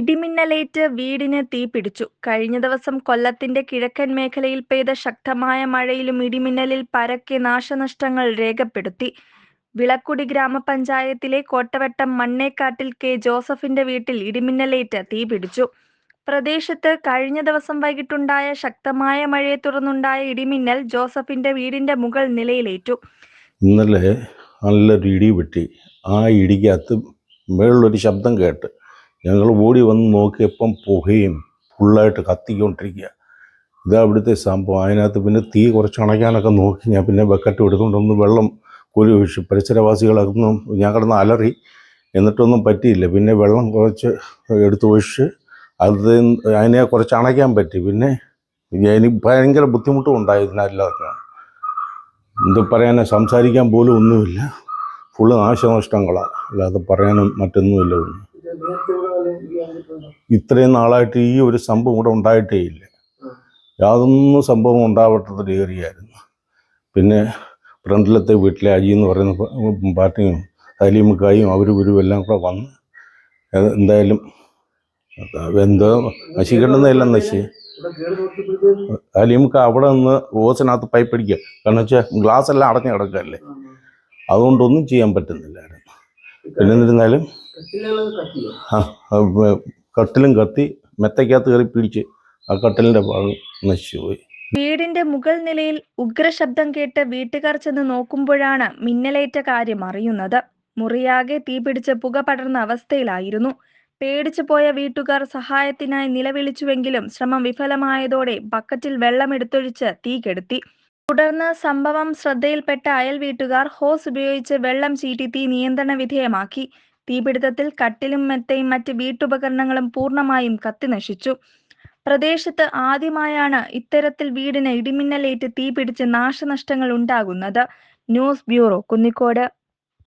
ഇടിമിന്നലേറ്റ് വീടിന് തീപിടിച്ചു. കഴിഞ്ഞ ദിവസം കൊല്ലത്തിന്റെ കിഴക്കൻ മേഖലയിൽ പെയ്ത ശക്തമായ മഴയിലും ഇടിമിന്നലിൽ പരക്കെ നാശനഷ്ടങ്ങൾ രേഖപ്പെടുത്തി. വിളക്കുടി ഗ്രാമപഞ്ചായത്തിലെ കോട്ടവട്ടം മണ്ണേക്കാട്ടിൽ കെ ജോസഫിന്റെ വീട്ടിൽ ഇടിമിന്നലേറ്റ് തീപിടിച്ചു. പ്രദേശത്ത് കഴിഞ്ഞ ദിവസം വൈകിട്ടുണ്ടായ ശക്തമായ മഴയെ തുടർന്നുണ്ടായ ഇടിമിന്നൽ ജോസഫിന്റെ വീടിന്റെ മുകൾ നിലയിലേറ്റു. ഇന്നലെ നല്ലൊരു ഇടി വെട്ടി. ആ ഇടിക്കകത്ത് മേളിലൊരു ശബ്ദം കേട്ട് ഞങ്ങൾ ഓടി വന്ന് നോക്കിയപ്പം പുകയും ഫുള്ളായിട്ട് കത്തിക്കൊണ്ടിരിക്കുക. ഇതാ അവിടുത്തെ സംഭവം. അതിനകത്ത് പിന്നെ തീ കുറച്ച് അണയ്ക്കാനൊക്കെ നോക്കി ഞാൻ പിന്നെ ബക്കറ്റ് എടുത്തുകൊണ്ടൊന്ന് വെള്ളം കോരി ഒഴിച്ചു. പരിസരവാസികളൊന്നും ഞാൻ കിടന്ന് അലറി, എന്നിട്ടൊന്നും പറ്റിയില്ല. പിന്നെ വെള്ളം കുറച്ച് എടുത്തൊഴിച്ച് അതിനെ കുറച്ച് അണയ്ക്കാൻ പറ്റി. പിന്നെ എനിക്ക് ഭയങ്കര ബുദ്ധിമുട്ടും ഉണ്ടായി. ഇതിനല്ലാതെ എന്ത് പറയാനാ, സംസാരിക്കാൻ പോലും ഒന്നുമില്ല. ഫുള്ള് നാശനഷ്ടങ്ങളാണ്, അല്ലാതെ പറയാനും മറ്റൊന്നുമില്ല. ഇത്രയും നാളായിട്ട് ഈ ഒരു സംഭവം ഇവിടെ ഉണ്ടായിട്ടേ ഇല്ല. യാതൊന്നും സംഭവം ഉണ്ടാവട്ടത്തിൽ ഏറിയായിരുന്നു. പിന്നെ ഫ്രണ്ടിലത്തെ വീട്ടിലെ അജി എന്ന് പറയുന്ന പാർട്ടിയും സലീമുക്കായും അവരും എല്ലാം കൂടെ വന്ന് എന്തായാലും എന്തോ നശിക്കേണ്ടുന്നതെല്ലാം നശി. സലീമുക്ക അവിടെ നിന്ന് ഓസിനകത്ത് പൈപ്പ് അടിക്കുക. കാരണം വെച്ചാൽ ഗ്ലാസ് എല്ലാം അടഞ്ഞു കിടക്കുകയല്ലേ, അതുകൊണ്ടൊന്നും ചെയ്യാൻ പറ്റുന്നില്ലായിരുന്നു. പിന്നെ എന്നിരുന്നാലും കട്ടിലും കത്തി മെത്തയ്ക്കകത്ത് കയറി പിടിച്ച് ആ കട്ടിലിന്റെ ഭാഗം നശിച്ചുപോയി. വീടിന്റെ മുകൾ നിലയിൽ ഉഗ്രശബ്ദം കേട്ട് വീട്ടുകാർ ചെന്ന് നോക്കുമ്പോഴാണ് മിന്നലേറ്റ കാര്യം അറിയുന്നത്. മുറിയാകെ തീപിടിച്ച് പുക പടർന്ന അവസ്ഥയിലായിരുന്നു. പേടിച്ചു പോയ വീട്ടുകാർ സഹായത്തിനായി നിലവിളിച്ചുവെങ്കിലും ശ്രമം വിഫലമായതോടെ ബക്കറ്റിൽ വെള്ളമെടുത്തൊഴിച്ച് തീ കെടുത്തി. തുടർന്ന് സംഭവം ശ്രദ്ധയിൽപ്പെട്ട അയൽ വീട്ടുകാർ ഹോസ് ഉപയോഗിച്ച് വെള്ളം ചീറ്റി തീ നിയന്ത്രണ വിധേയമാക്കി. തീപിടുത്തത്തിൽ കട്ടിലും മെത്തയും മറ്റ് വീട്ടുപകരണങ്ങളും പൂർണ്ണമായും കത്തിനശിച്ചു. പ്രദേശത്ത് ആദ്യമായാണ് ഇത്തരത്തിൽ വീടിന് ഇടിമിന്നലേറ്റ് തീപിടിച്ച് നാശനഷ്ടങ്ങൾ ഉണ്ടാകുന്നത്. News bureau, Kunnicode.